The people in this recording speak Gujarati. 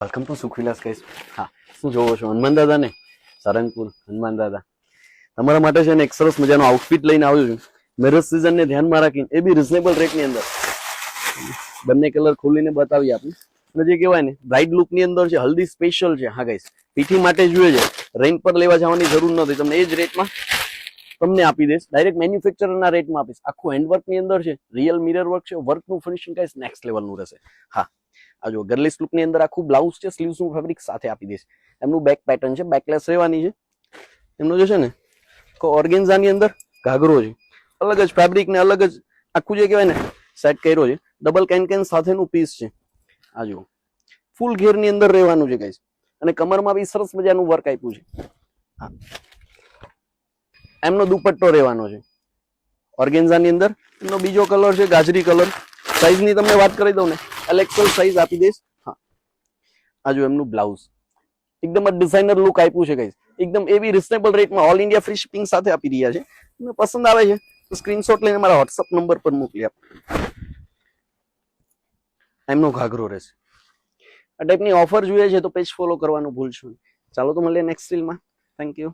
Welcome to સુખવિલાસ guys. હા, શું જોવો છો? હનુમાન દાદા ને સારંગપુર હનુમાન દાદા તમારા માટે છે ને એક સરસ મજાનો આઉટફિટ લઈને આવ્યો છું. મેરેજ સીઝન ને ધ્યાનમાં રાખીને એ બી રિઝનેબલ રેટ ની અંદર બંને કલર ખોલીને બતાવી આપું. અને જે કહેવાય ને બ્રાઇડ લુક ની અંદર છે, હલ્દી સ્પેશિયલ છે. હા ગાઈસ, પીઠી માટે જોઈએ છે, રેન્ટ પર લેવા જવાની જરૂર નથી. તમને એ જ રેટમાં તમને આપી દઈશ. ડાયરેક્ટ મેન્યુફેક્ચરના રેટમાં આપીશ. આખું હેન્ડવર્ક ની અંદર છે, રિયલ મિરર વર્ક છે, વર્કનું ફિનિશિંગ ગાઈસ નેક્સ્ટ લેવલનું રહેશે. હા, આ જો ગર્લિશ લુક ની અંદર આખું બ્લાઉઝ છે, સ્લીવ્સ નું ફેબ્રિક સાથે આપી દઈશ. એમનું બેક પેટર્ન છે, બેકલેસ રહેવાની છે. એમનું જે છે ને ઓર્ગેન્ઝા ની અંદર ઘાઘરો છે, અલગ જ ફેબ્રિક ને અલગ જ આખું જે કહેવાય ને સેટ કર્યો છે. ડબલ કેન સાથેનું પીસ છે. આ જો ફૂલ ઘેર ની અંદર રહેવાનું છે ગાઈસ, અને કમરમાં બી સરસ મજાનું વર્ક આપ્યું છે. હા, એમનો દુપટ્ટો રહેવાનો છે ઓર્ગેન્ઝા ની અંદર. એમનો બીજો કલર છે ગાજરી કલર. સાઈઝ ની તમને વાત કરી દઉં ને, એલએક્સએલ સાઈઝ આપી દઈશ. હા, આ જો એમનું બ્લાઉઝ એકદમ જ ડિઝાઇનર લુક આપ્યું છે ગાઈસ. એકદમ એવી રિઝનેબલ રેટમાં ઓલ ઇન્ડિયા ફ્રી શિપિંગ સાથે આપી રહ્યા છે. તમને પસંદ આવે છે તો સ્ક્રીનશોટ લઈને મારા વોટ્સઅપ નંબર પર મોકલી આપો. એમનો ઘાઘરો રહેશે. આ ટાઈપની ઓફર જોઈએ છે તો પેજ ફોલો કરવાનું ભૂલશો નહીં. ચાલો તો મળીએ નેક્સ્ટ રીલમાં. Thank you.